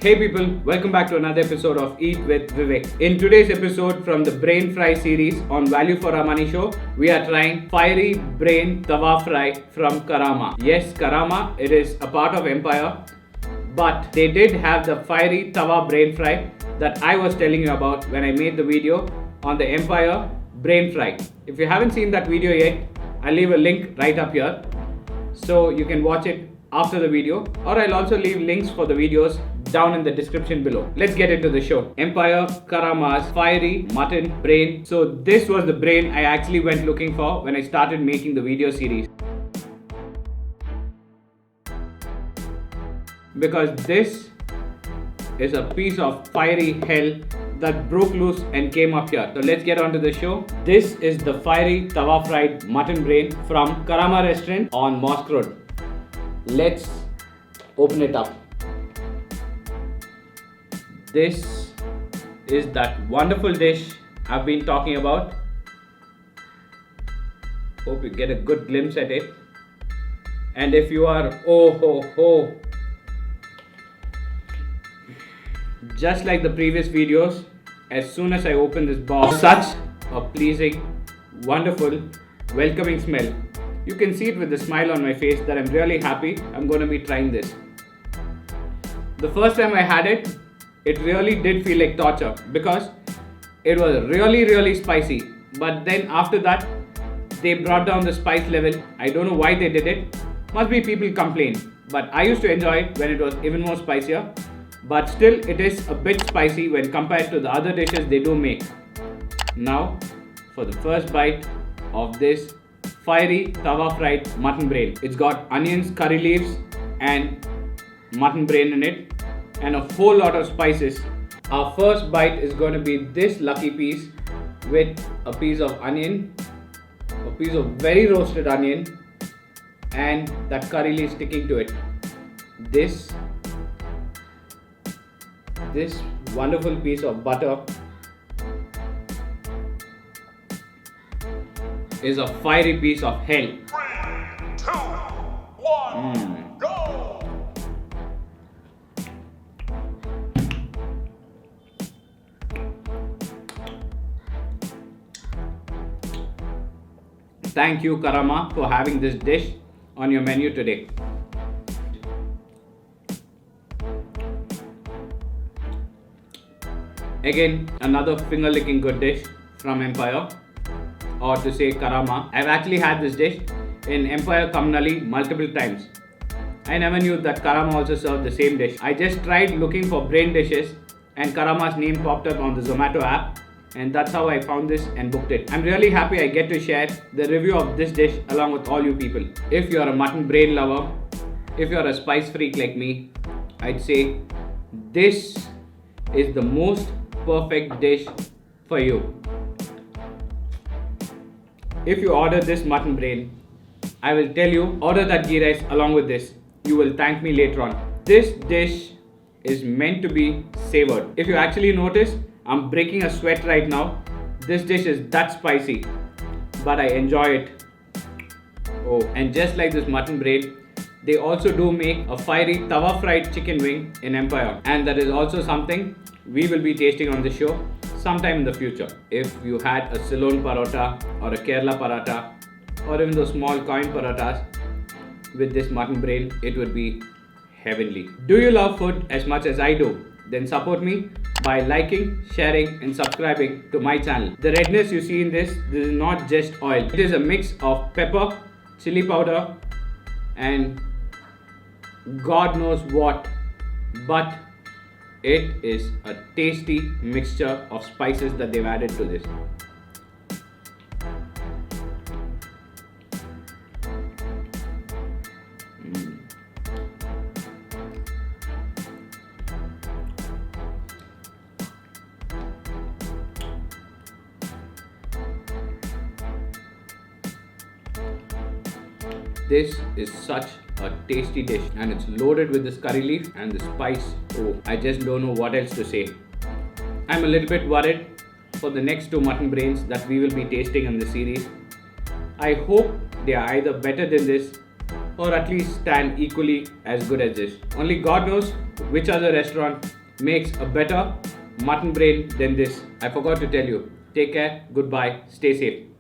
Hey people, welcome back to another episode of Eat with Vivek. In today's episode from the Brain Fry series on Value for Our Money show, we are trying Fiery Brain Tawa Fry from Karama. Yes, Karama, it is a part of Empire, but they did have the Fiery Tawa Brain Fry that I was telling you about when I made the video on the Empire Brain Fry. If you haven't seen that video yet, I'll leave a link right up here so you can watch it after the video, or I'll also leave links for the videos down in the description below. Let's get into the show. Empire Karama's Fiery Mutton Brain. So this was the brain I actually went looking for when I started making the video series, because this is a piece of fiery hell that broke loose and came up here. So let's get on to the show. This is the Fiery Tawa Fried Mutton Brain from Karama Restaurant on Mosque Road. Let's open it up. This is that wonderful dish I've been talking about. Hope you get a good glimpse at it. And if you are just like the previous videos, as soon as I open this box, such a pleasing, wonderful, welcoming smell. You can see it with the smile on my face that I'm really happy I'm going to be trying this. The first time I had it, it really did feel like torture because it was really spicy. But then after that, they brought down the spice level. I don't know why they did it. Must be people complain. But I used to enjoy it when it was even more spicier. But still, it is a bit spicy when compared to the other dishes they do make. Now, for the first bite of this Fiery Tawa Fried Mutton Brain. It's got onions, curry leaves and mutton brain in it, and a whole lot of spices. Our first bite is going to be this lucky piece with a piece of onion, a piece of very roasted onion, and that curry leaf sticking to it. This wonderful piece of butter is a fiery piece of hell. 3, 2, 1, go! Thank you, Karama, for having this dish on your menu today. Again, another finger-licking good dish from Empire, or to say Karama. I've actually had this dish in Empire Kamnali multiple times. I never knew that Karama also served the same dish. I just tried looking for brain dishes and Karama's name popped up on the Zomato app, and that's how I found this and booked it. I'm really happy I get to share the review of this dish along with all you people. If you're a mutton brain lover, if you're a spice freak like me, I'd say this is the most perfect dish for you. If you order this mutton brain, I will tell you, order that ghee rice along with this. You will thank me later on. This dish is meant to be savored. If you actually notice, I'm breaking a sweat right now. This dish is that spicy, but I enjoy it. Oh, and just like this mutton brain, they also do make a fiery tawa fried chicken wing in Empire. And that is also something we will be tasting on the show sometime in the future. If you had a Ceylon paratha or a Kerala paratha or even those small coin parathas with this mutton brain, it would be heavenly. Do you love food as much as I do? Then support me by liking, sharing and subscribing to my channel. The redness you see in this is not just oil. It is a mix of pepper, chili powder and God knows what, but it is a tasty mixture of spices that they've added to this. This is such a tasty dish and it's loaded with this curry leaf and the spice. Oh, I just don't know what else to say. I'm a little bit worried for the next two mutton brains that we will be tasting in the series. I hope they are either better than this or at least stand equally as good as this. Only God knows which other restaurant makes a better mutton brain than this. I forgot to tell you. Take care, goodbye, stay safe.